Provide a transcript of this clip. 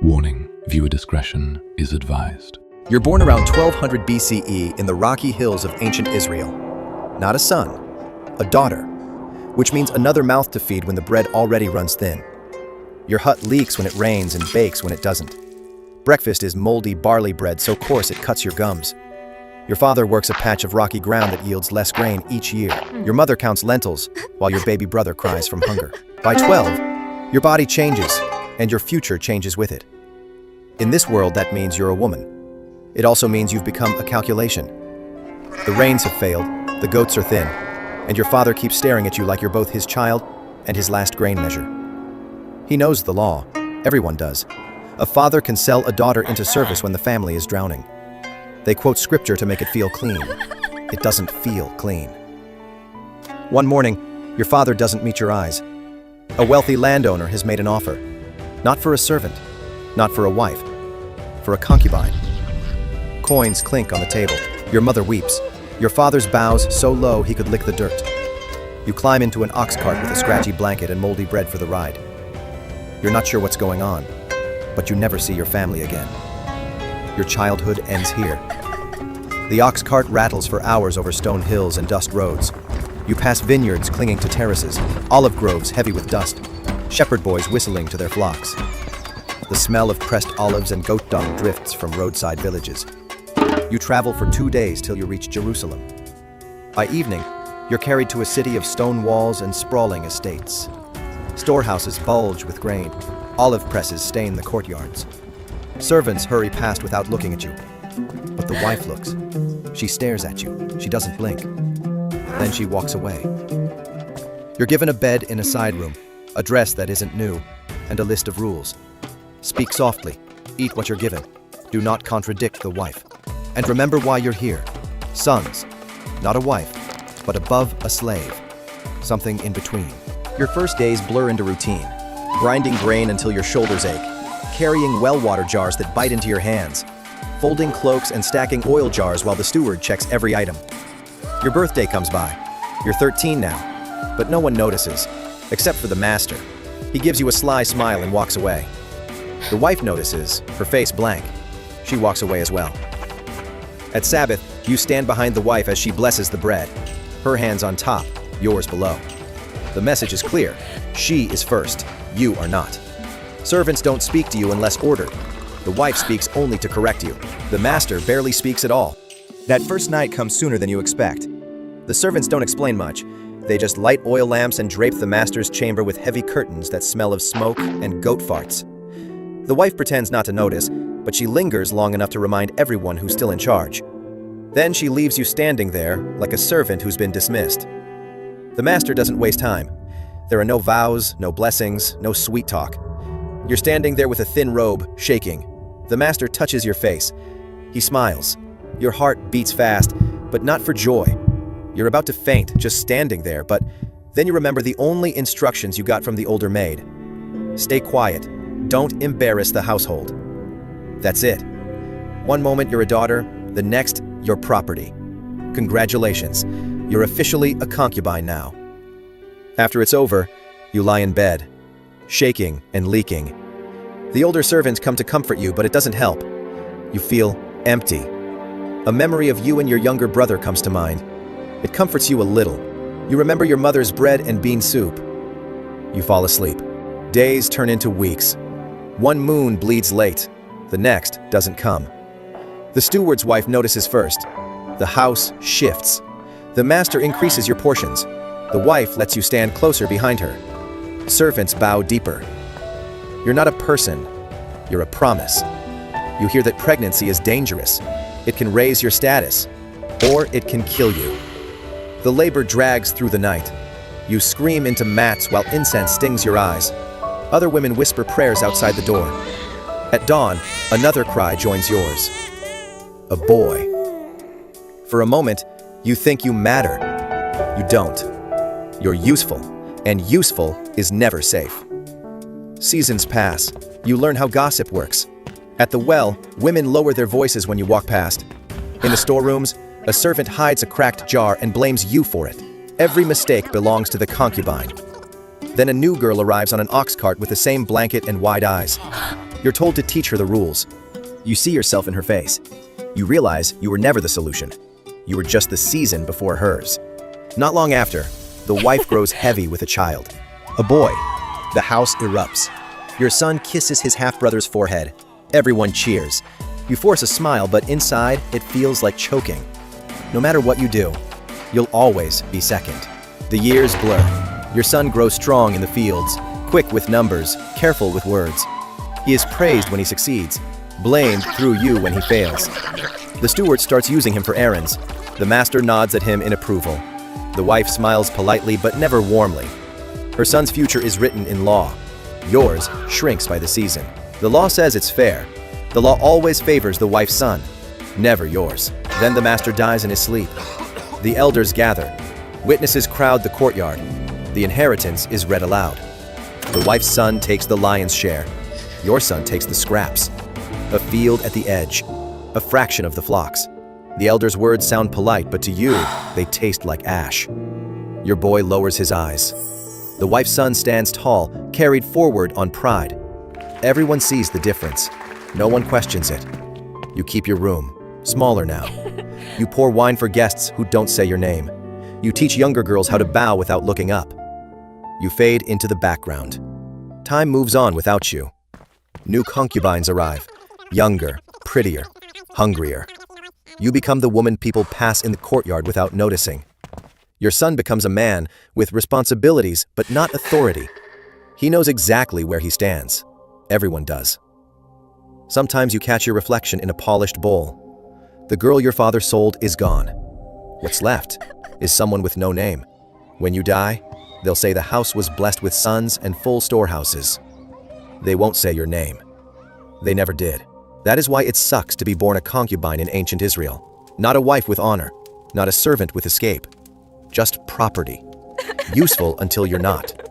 Warning, viewer discretion is advised. You're born around 1200 BCE in the rocky hills of ancient Israel. Not a son, a daughter, which means another mouth to feed when the bread already runs thin. Your hut leaks when it rains and bakes when it doesn't. Breakfast is moldy barley bread so coarse it cuts your gums. Your father works a patch of rocky ground that yields less grain each year. Your mother counts lentils while your baby brother cries from hunger. By 12, your body changes and your future changes with it. In this world, that means you're a woman. It also means you've become a calculation. The rains have failed, the goats are thin, and your father keeps staring at you like you're both his child and his last grain measure. He knows the law. Everyone does. A father can sell a daughter into service when the family is drowning. They quote scripture to make it feel clean. It doesn't feel clean. One morning, your father doesn't meet your eyes. A wealthy landowner has made an offer. Not for a servant, not for a wife, for a concubine. Coins clink on the table. Your mother weeps. Your father's bows so low he could lick the dirt. You climb into an ox cart with a scratchy blanket and moldy bread for the ride. You're not sure what's going on, but you never see your family again. Your childhood ends here. The ox cart rattles for hours over stone hills and dust roads. You pass vineyards clinging to terraces, olive groves heavy with dust, shepherd boys whistling to their flocks. The smell of pressed olives and goat dung drifts from roadside villages. You travel for 2 days till you reach Jerusalem. By evening, you're carried to a city of stone walls and sprawling estates. Storehouses bulge with grain. Olive presses stain the courtyards. Servants hurry past without looking at you. But the wife looks. She stares at you. She doesn't blink. Then she walks away. You're given a bed in a side room, a dress that isn't new, and a list of rules. Speak softly. Eat what you're given. Do not contradict the wife. And remember why you're here. Sons, not a wife, but above a slave. Something in between. Your first days blur into routine. Grinding grain until your shoulders ache. Carrying well water jars that bite into your hands. Folding cloaks and stacking oil jars while the steward checks every item. Your birthday comes by. You're 13 now, but no one notices, except for the master. He gives you a sly smile and walks away. The wife notices, her face blank. She walks away as well. At Sabbath, you stand behind the wife as she blesses the bread. Her hands on top, yours below. The message is clear. She is first. You are not. Servants don't speak to you unless ordered. The wife speaks only to correct you. The master barely speaks at all. That first night comes sooner than you expect. The servants don't explain much. They just light oil lamps and drape the master's chamber with heavy curtains that smell of smoke and goat farts. The wife pretends not to notice, but she lingers long enough to remind everyone who's still in charge. Then she leaves you standing there like a servant who's been dismissed. The master doesn't waste time. There are no vows, no blessings, no sweet talk. You're standing there with a thin robe, shaking. The master touches your face. He smiles. Your heart beats fast, but not for joy. You're about to faint, just standing there, but then you remember the only instructions you got from the older maid. Stay quiet. Don't embarrass the household. That's it. One moment you're a daughter, the next you're property. Congratulations. You're officially a concubine now. After it's over, you lie in bed, shaking and leaking. The older servants come to comfort you, but it doesn't help. You feel empty. A memory of you and your younger brother comes to mind. It comforts you a little. You remember your mother's bread and bean soup. You fall asleep. Days turn into weeks. One moon bleeds late. The next doesn't come. The steward's wife notices first. The house shifts. The master increases your portions. The wife lets you stand closer behind her. Servants bow deeper. You're not a person. You're a promise. You hear that pregnancy is dangerous. It can raise your status, or it can kill you. The labor drags through the night. You scream into mats while incense stings your eyes. Other women whisper prayers outside the door. At dawn, another cry joins yours. A boy. For a moment, you think you matter. You don't. You're useful, and useful is never safe. Seasons pass. You learn how gossip works. At the well, women lower their voices when you walk past. In the storerooms, a servant hides a cracked jar and blames you for it. Every mistake belongs to the concubine. Then a new girl arrives on an ox cart with the same blanket and wide eyes. You're told to teach her the rules. You see yourself in her face. You realize you were never the solution. You were just the season before hers. Not long after, the wife grows heavy with a child. A boy. The house erupts. Your son kisses his half-brother's forehead. Everyone cheers. You force a smile, but inside, it feels like choking. No matter what you do, you'll always be second. The years blur. Your son grows strong in the fields, quick with numbers, careful with words. He is praised when he succeeds, blamed through you when he fails. The steward starts using him for errands. The master nods at him in approval. The wife smiles politely but never warmly. Her son's future is written in law. Yours shrinks by the season. The law says it's fair. The law always favors the wife's son, never yours. Then the master dies in his sleep. The elders gather. Witnesses crowd the courtyard. The inheritance is read aloud. The wife's son takes the lion's share. Your son takes the scraps. A field at the edge. A fraction of the flocks. The elders' words sound polite, but to you, they taste like ash. Your boy lowers his eyes. The wife's son stands tall, carried forward on pride. Everyone sees the difference. No one questions it. You keep your room, smaller now. You pour wine for guests who don't say your name. You teach younger girls how to bow without looking up. You fade into the background. Time moves on without you. New concubines arrive, younger, prettier, hungrier. You become the woman people pass in the courtyard without noticing. Your son becomes a man with responsibilities but not authority. He knows exactly where he stands. Everyone does. Sometimes you catch your reflection in a polished bowl. The girl your father sold is gone. What's left is someone with no name. When you die, they'll say the house was blessed with sons and full storehouses. They won't say your name. They never did. That is why it sucks to be born a concubine in ancient Israel. Not a wife with honor, not a servant with escape. Just property. Useful until you're not.